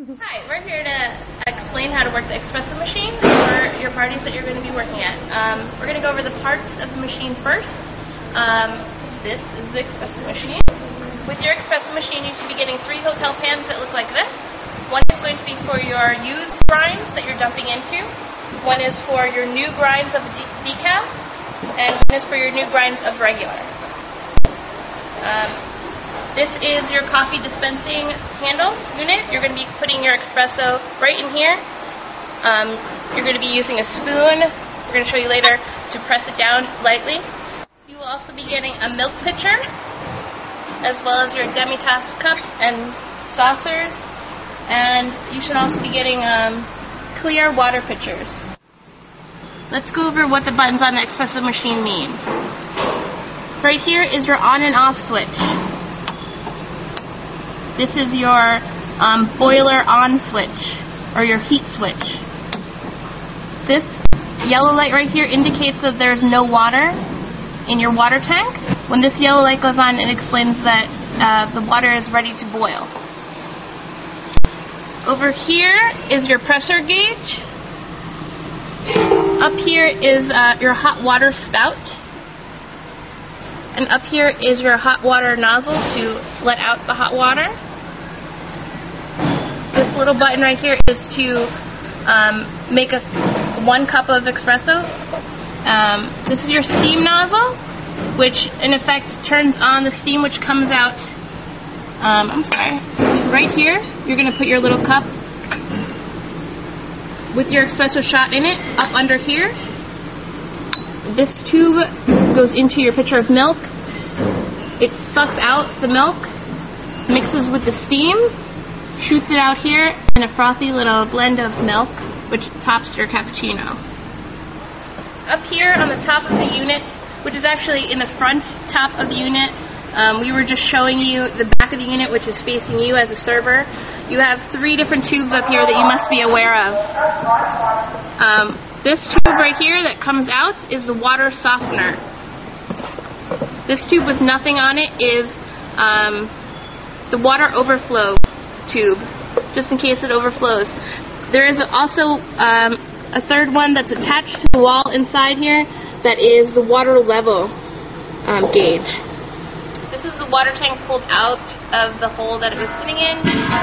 Hi, we're here to explain how to work the espresso machine for your parties that you're going to be working at. We're going to go over the parts of the machine first. This is the espresso machine. With your espresso machine, you should be getting 3 hotel pans that look like this. One is going to be for your used grinds that you're dumping into. One is for your new grinds of decaf, and one is for your new grinds of regular. This is your coffee dispensing handle unit. You're going to be putting your espresso right in here. You're going to be using a spoon. We're going to show you later to press it down lightly. You will also be getting a milk pitcher, as well as your demi-tasse cups and saucers. And you should also be getting clear water pitchers. Let's go over what the buttons on the espresso machine mean. Right here is your on and off switch. This is your boiler on switch, or your heat switch. This yellow light right here indicates that there's no water in your water tank. When this yellow light goes on, it explains that the water is ready to boil. Over here is your pressure gauge. Up here is your hot water spout. And up here is your hot water nozzle to let out the hot water. This little button right here is to make 1 cup of espresso. This is your steam nozzle, which in effect turns on the steam which comes out, right here. You're going to put your little cup with your espresso shot in it up under here. This tube goes into your pitcher of milk. It sucks out the milk, mixes with the steam, shoots it out here in a frothy little blend of milk, which tops your cappuccino. Up here on the top of the unit, which is actually in the front top of the unit, we were just showing you the back of the unit, which is facing you as a server. You have 3 different tubes up here that you must be aware of. This tube right here that comes out is the water softener. This tube with nothing on it is the water overflow tube, just in case it overflows. There is also a third one that's attached to the wall inside here that is the water level gauge. This is the water tank pulled out of the hole that it was sitting in,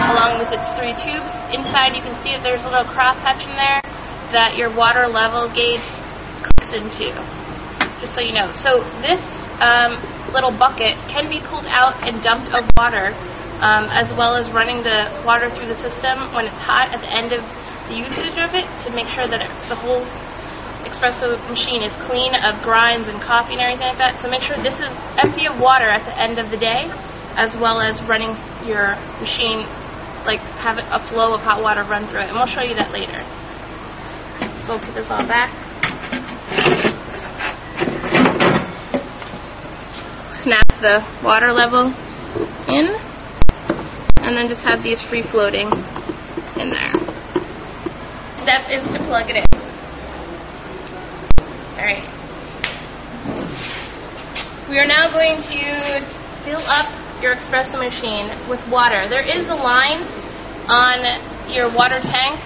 along with its 3 tubes. Inside you can see that there's a little crosshatch in there that your water level gauge clicks into, just so you know. So this little bucket can be pulled out and dumped of water, as well as running the water through the system when it's hot at the end of the usage of it, to make sure that the whole espresso machine is clean of grinds and coffee and everything like that. So make sure this is empty of water at the end of the day, as well as running your machine, like have a flow of hot water run through it. And we'll show you that later. So we'll put this all back. Snap the water level in, and then just have these free floating in there. Step is to plug it in. Alright. We are now going to fill up your espresso machine with water. There is a line on your water tank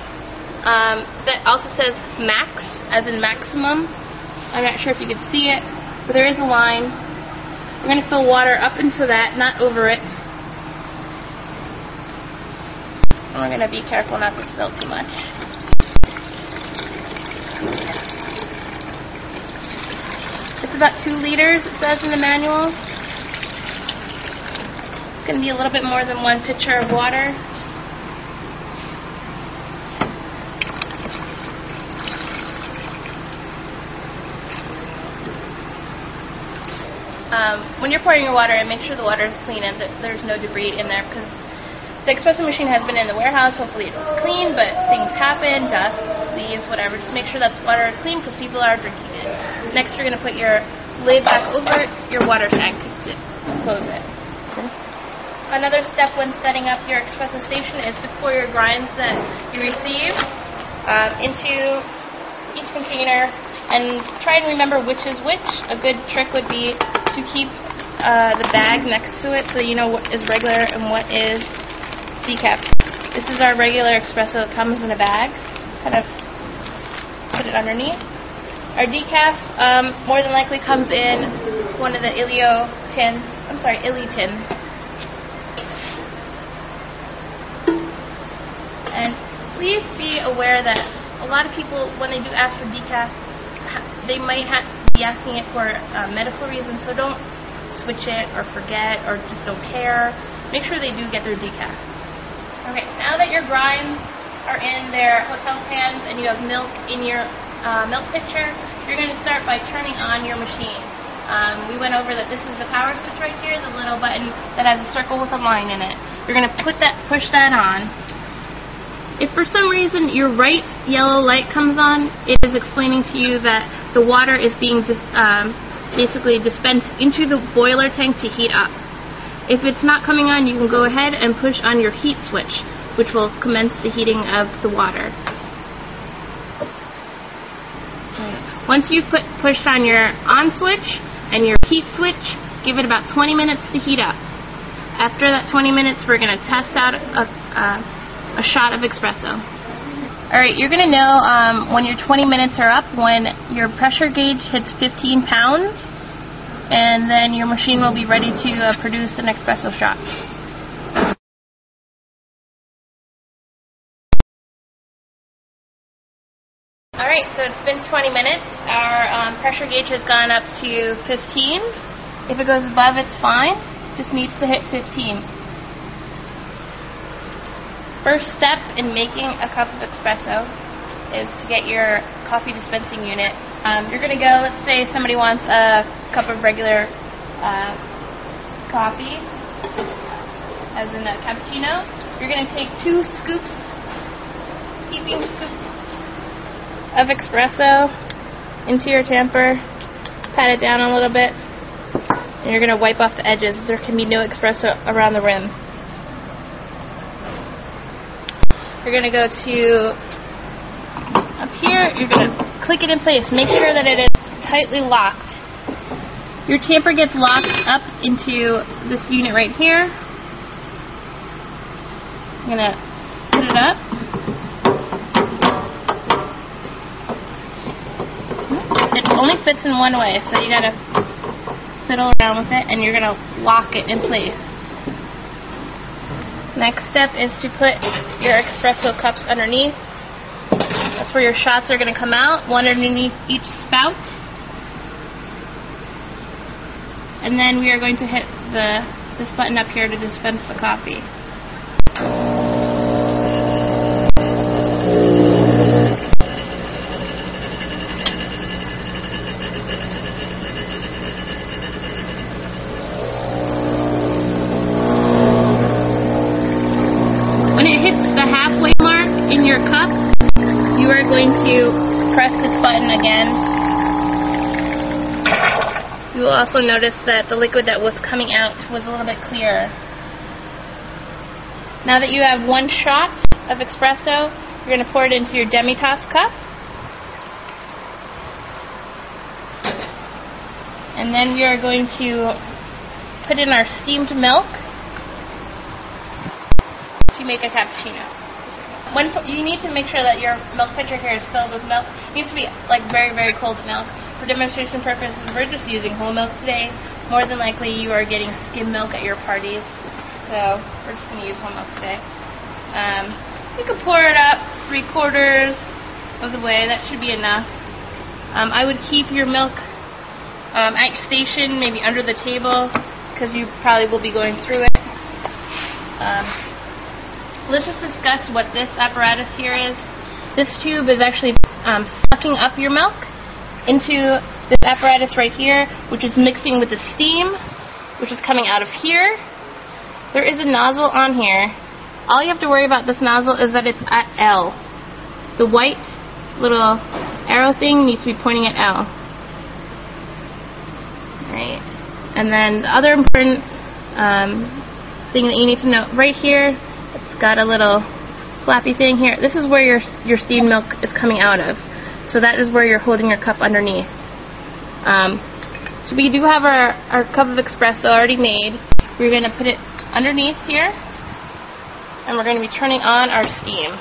that also says max, as in maximum. I'm not sure if you could see it, but there is a line. We're going to fill water up into that, not over it. And we're going to be careful not to spill too much. It's about 2 liters, it says in the manual. It's going to be a little bit more than 1 pitcher of water. When you're pouring your water, make sure the water is clean and that there's no debris in there, because the espresso machine has been in the warehouse. Hopefully it's clean, but things happen, dust, leaves, whatever. Just make sure that water is clean, because people are drinking it. Next, you're going to put your lid back over your water tank to close it. Another step when setting up your espresso station is to pour your grinds that you receive into each container, and try and remember which is which. A good trick would be to keep the bag next to it so you know what is regular and what is decaf. This is our regular espresso that comes in a bag. Kind of put it underneath. Our decaf more than likely comes in one of the Illy tins. And please be aware that a lot of people, when they do ask for decaf, they might be asking it for medical reasons, so don't switch it or forget or just don't care. Make sure they do get their decaf. Okay, now that your grinds are in their hotel pans and you have milk in your milk pitcher, you're going to start by turning on your machine. We went over that this is the power switch right here, the little button that has a circle with a line in it. You're going to push that on. If for some reason your right yellow light comes on, it is explaining to you that the water is being basically dispensed into the boiler tank to heat up. If it's not coming on, you can go ahead and push on your heat switch, which will commence the heating of the water. Once you've pushed on your on switch and your heat switch, give it about 20 minutes to heat up. After that 20 minutes, we're going to test out a shot of espresso. Alright, you're going to know when your 20 minutes are up when your pressure gauge hits 15 pounds, and then your machine will be ready to produce an espresso shot. Alright, so it's been 20 minutes. Our pressure gauge has gone up to 15. If it goes above, it's fine. Just needs to hit 15. First step in making a cup of espresso is to get your coffee dispensing unit. You're going to go, let's say somebody wants a cup of regular coffee, as in a cappuccino. You're going to take 2 heaping scoops of espresso into your tamper, pat it down a little bit, and you're going to wipe off the edges. There can be no espresso around the rim. You're going to go to up here, you're going to click it in place. Make sure that it is tightly locked. Your tamper gets locked up into this unit right here. I'm going to put it up. It only fits in one way, so you got to fiddle around with it, and you're going to lock it in place. Next step is to put your espresso cups underneath. That's where your shots are going to come out, one underneath each spout. And then we are going to hit this button up here to dispense the coffee. When it hits the halfway mark in your cup, you are going to press this button again. You will also notice that the liquid that was coming out was a little bit clearer. Now that you have 1 shot of espresso, you're going to pour it into your demi-tasse cup. And then we are going to put in our steamed milk to make a cappuccino. You need to make sure that your milk pitcher here is filled with milk. It needs to be like very, very cold milk. For demonstration purposes, we're just using whole milk today. More than likely you are getting skim milk at your parties, so we're just going to use whole milk today. You can pour it up 3/4 of the way. That should be enough. I would keep your milk at your station, maybe under the table, because you probably will be going through it. Let's just discuss what this apparatus here is. This tube is actually sucking up your milk into this apparatus right here, which is mixing with the steam, which is coming out of here. There is a nozzle on here. All you have to worry about this nozzle is that it's at L. The white little arrow thing needs to be pointing at L. Right. And then the other important thing that you need to know, right here, it's got a little flappy thing here. This is where your steamed milk is coming out of. So that is where you're holding your cup underneath. So we do have our cup of espresso already made. We're going to put it underneath here. And we're going to be turning on our steam.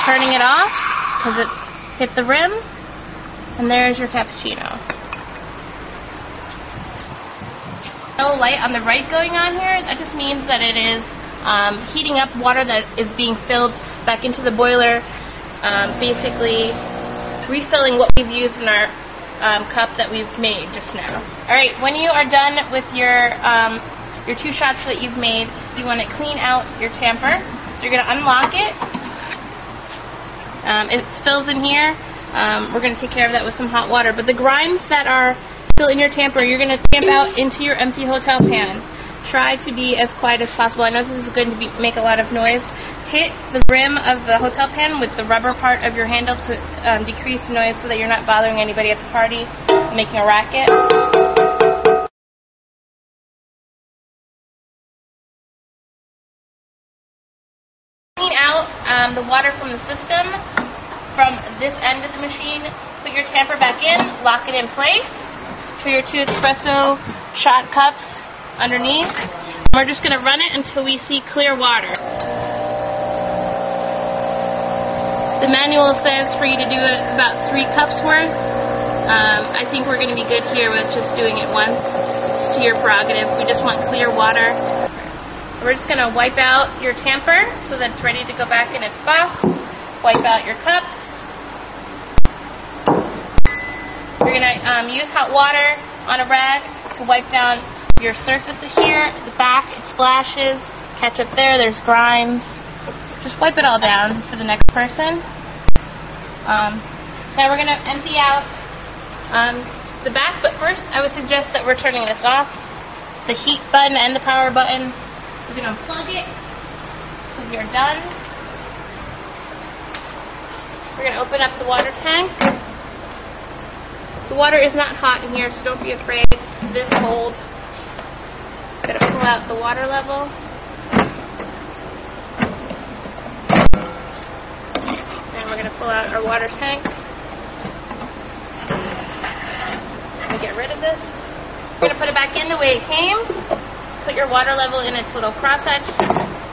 Turning it off because it hit the rim, and there's your cappuccino. No light on the right going on here. That just means that it is heating up water that is being filled back into the boiler, basically refilling what we've used in our cup that we've made just now. Alright, when you are done with your 2 shots that you've made, you want to clean out your tamper. So you're going to unlock it. It spills in here. We're going to take care of that with some hot water. But the grinds that are still in your tamper, you're going to tamp out into your empty hotel pan. Try to be as quiet as possible. I know this is going to make a lot of noise. Hit the rim of the hotel pan with the rubber part of your handle to decrease the noise so that you're not bothering anybody at the party, making a racket. Clean out the water from the system from this end of the machine. Put your tamper back in, lock it in place. For your 2 espresso shot cups underneath. We're just going to run it until we see clear water. The manual says for you to do it about 3 cups worth. I think we're going to be good here with just doing it once. It's to your prerogative. We just want clear water. We're just going to wipe out your tamper so that it's ready to go back in its box. Wipe out your cups. You're going to use hot water on a rag to wipe down your surfaces here. The back, it splashes. Catch up there, there's grimes. Just wipe it all down for the next person. Now we're going to empty out the back, but first I would suggest that we're turning this off. The heat button and the power button. We're going to unplug it when you're done. We're going to open up the water tank. The water is not hot in here, so don't be afraid. This cold. I'm going to pull out the water level. And we're going to pull out our water tank. And get rid of this. We're going to put it back in the way it came. Put your water level in its little crosshatch.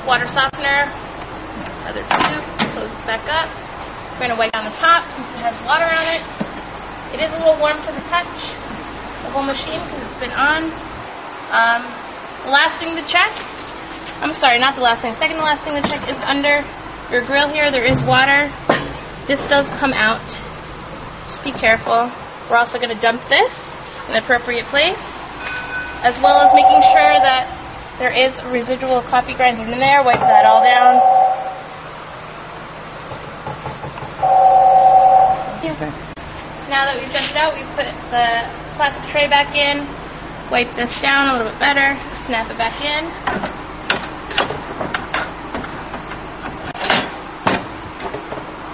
Water softener. Another tube. Close this back up. We're going to wipe down the top since it has water on it. It is a little warm to the touch, the whole machine, because it's been on. The last thing to check, I'm sorry, not the last thing, second to last thing to check is under your grill here. There is water. This does come out. Just be careful. We're also going to dump this in the appropriate place, as well as making sure that there is residual coffee grinds in there. Wipe that all down. Okay. Now that we've dumped it out, we put the plastic tray back in, wipe this down a little bit better, snap it back in.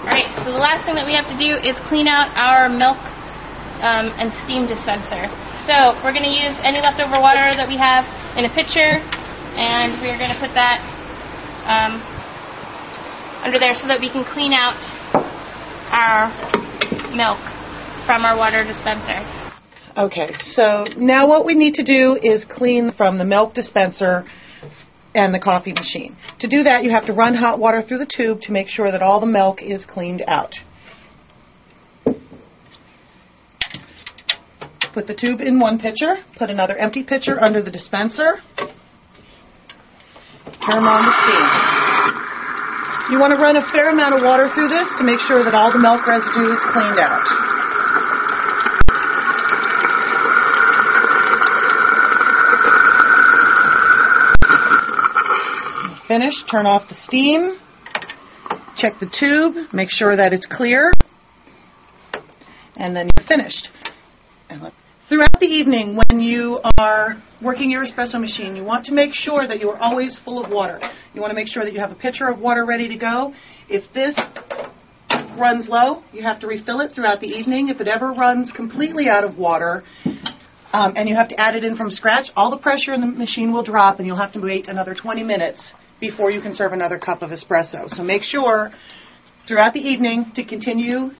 Alright, so the last thing that we have to do is clean out our milk and steam dispenser. So we're going to use any leftover water that we have in a pitcher, and we're going to put that under there so that we can clean out our milk from our water dispenser. Okay, so now what we need to do is clean from the milk dispenser and the coffee machine. To do that, you have to run hot water through the tube to make sure that all the milk is cleaned out. Put the tube in one pitcher, put another empty pitcher under the dispenser, turn on the steam. You want to run a fair amount of water through this to make sure that all the milk residue is cleaned out. Finish, turn off the steam, check the tube, make sure that it's clear, and then you're finished. Throughout the evening, when you are working your espresso machine, you want to make sure that you are always full of water. You want to make sure that you have a pitcher of water ready to go. If this runs low, you have to refill it throughout the evening. If it ever runs completely out of water, and you have to add it in from scratch, all the pressure in the machine will drop, and you'll have to wait another 20 minutes before you can serve another cup of espresso. So make sure throughout the evening to continue